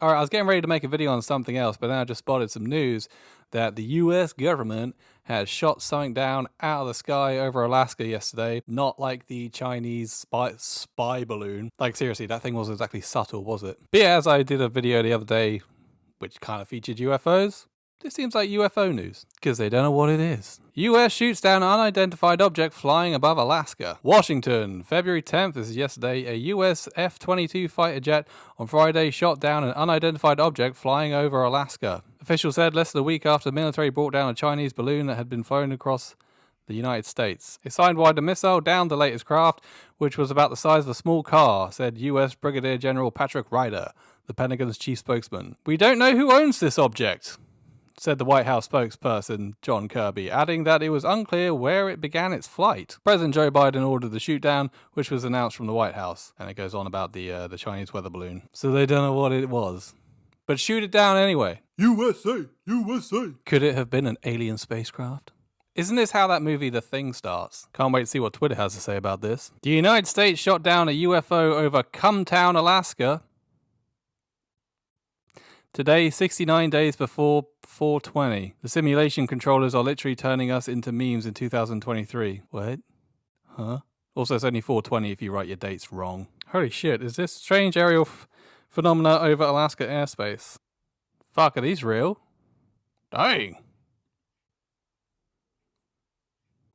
Alright, I was getting ready to make a video on something else, but then I just spotted some news that the US government has shot something down out of the sky over Alaska yesterday. Not like the Chinese spy balloon. Like, seriously, that thing wasn't exactly subtle, was it? But yeah, as I did a video the other day, which kind of featured UFOs, this seems like UFO news, because they don't know what it is. US shoots down unidentified object flying above Alaska. Washington, February 10th, this is yesterday, a US F-22 fighter jet on Friday shot down an unidentified object flying over Alaska. Officials said less than a week after the military brought down a Chinese balloon that had been flown across the United States. A Sidewinder missile downed the latest craft, which was about the size of a small car, said US Brigadier General Patrick Ryder, the Pentagon's chief spokesman. We don't know who owns this object, said the White House spokesperson John Kirby, adding that it was unclear where it began its flight. President Joe Biden ordered the shoot-down, which was announced from the White House, and it goes on about the Chinese weather balloon. So they don't know what it was, but shoot it down anyway. USA, USA. Could it have been an alien spacecraft? Isn't this how that movie The Thing starts? Can't wait to see what Twitter has to say about this. The United States shot down a UFO over Cumtown, Alaska. Today, 69 days before 420. The simulation controllers are literally turning us into memes in 2023. What? Huh? Also, it's only 420 if you write your dates wrong. Holy shit, is this strange aerial phenomena over Alaska airspace? Fuck, are these real? Dang.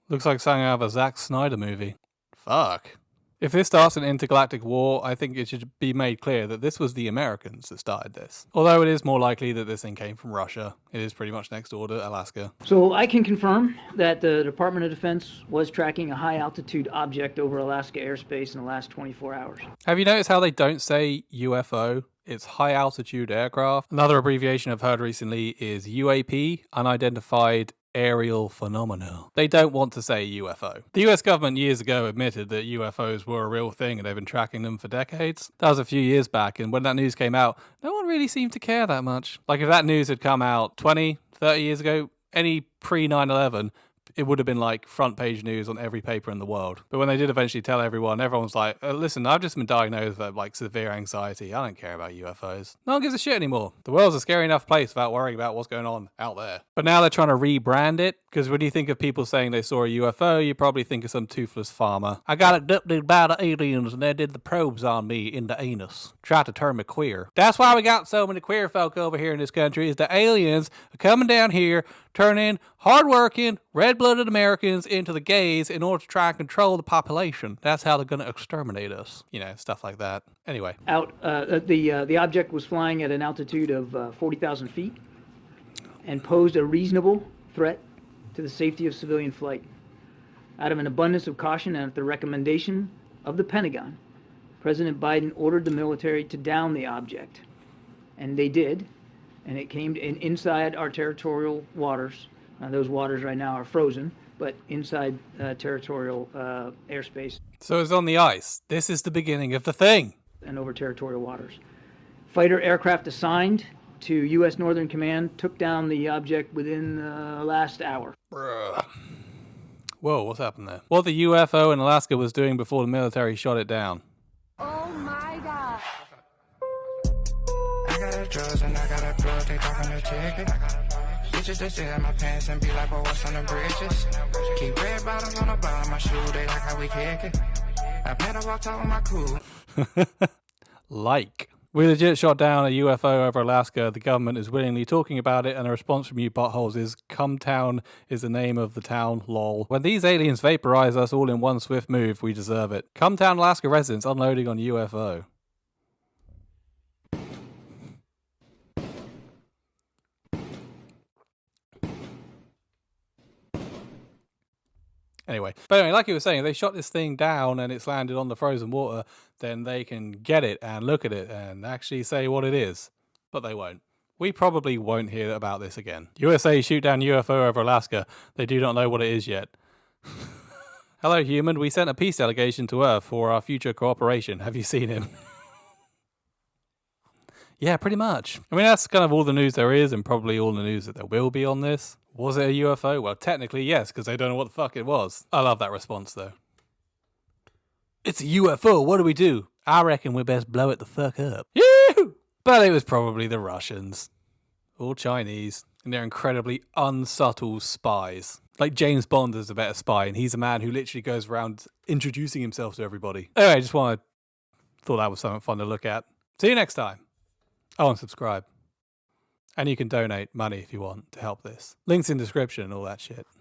Looks like something out of a Zack Snyder movie. Fuck. If this starts an intergalactic war, I think it should be made clear that this was the Americans that started this. Although it is more likely that this thing came from Russia. It is pretty much next door to Alaska. So I can confirm that the Department of Defense was tracking a high-altitude object over Alaska airspace in the last 24 hours. Have you noticed how they don't say UFO? It's high-altitude aircraft. Another abbreviation I've heard recently is UAP, Unidentified Aerial Phenomena. They don't want to say UFO. The US government years ago admitted that UFOs were a real thing and they've been tracking them for decades. That was a few years back, and when that news came out, no one really seemed to care that much. Like, if that news had come out 20, 30 years ago, any pre-9/11, it would have been like front page news on every paper in the world. But when they did eventually tell everyone was like, listen, I've just been diagnosed with like severe anxiety. I don't care about UFOs. No one gives a shit anymore. The world's a scary enough place without worrying about what's going on out there. But now they're trying to rebrand it, because when you think of people saying they saw a UFO, you probably think of some toothless farmer. I got abducted by the aliens and they did the probes on me in the anus. Tried to turn me queer. That's why we got so many queer folk over here in this country, is the aliens are coming down here, turning hardworking, red-blooded Americans into the gays in order to try and control the population. That's how they're going to exterminate us. You know, stuff like that. Anyway. The object was flying at an altitude of 40,000 feet and posed a reasonable threat to the safety of civilian flight. Out of an abundance of caution and at the recommendation of the Pentagon, President Biden ordered the military to down the object. And they did. And it came inside our territorial waters. Those waters right now are frozen, but inside territorial airspace. So it's on the ice. This is the beginning of the thing. And over territorial waters. Fighter aircraft assigned to U.S. Northern Command took down the object within the last hour. Bruh. Whoa, what's happened there? What the UFO in Alaska was doing before the military shot it down. Oh my God. I got a drugs and I got a drug, they talking a ticket. Bitches, they sit in my pants and be like, well, what's on the bridges? Keep red bottoms on the bottom of my shoe, they like how we kick it. I better walk top of my cool. Like. We legit shot down a UFO over Alaska. The government is willingly talking about it, and the response from you buttholes is, Cumtown is the name of the town, lol. When these aliens vaporize us all in one swift move, we deserve it. Cumtown, Alaska residents unloading on UFO. Anyway, like you were saying, if they shot this thing down and it's landed on the frozen water, then they can get it and look at it and actually say what it is. But they won't. We probably won't hear about this again. USA shoot down UFO over Alaska. They do not know what it is yet. Hello, human. We sent a peace delegation to Earth for our future cooperation. Have you seen him? Yeah, pretty much. I mean, that's kind of all the news there is, and probably all the news that there will be on this. Was it a UFO? Well, technically, yes, because they don't know what the fuck it was. I love that response, though. It's a UFO. What do we do? I reckon we best blow it the fuck up. Yoo! But it was probably the Russians. Or Chinese. And they're incredibly unsubtle spies. Like James Bond is a better spy, and he's a man who literally goes around introducing himself to everybody. Anyway, I just thought that was something fun to look at. See you next time. Oh, and subscribe. And you can donate money if you want to help this. Links in description and all that shit.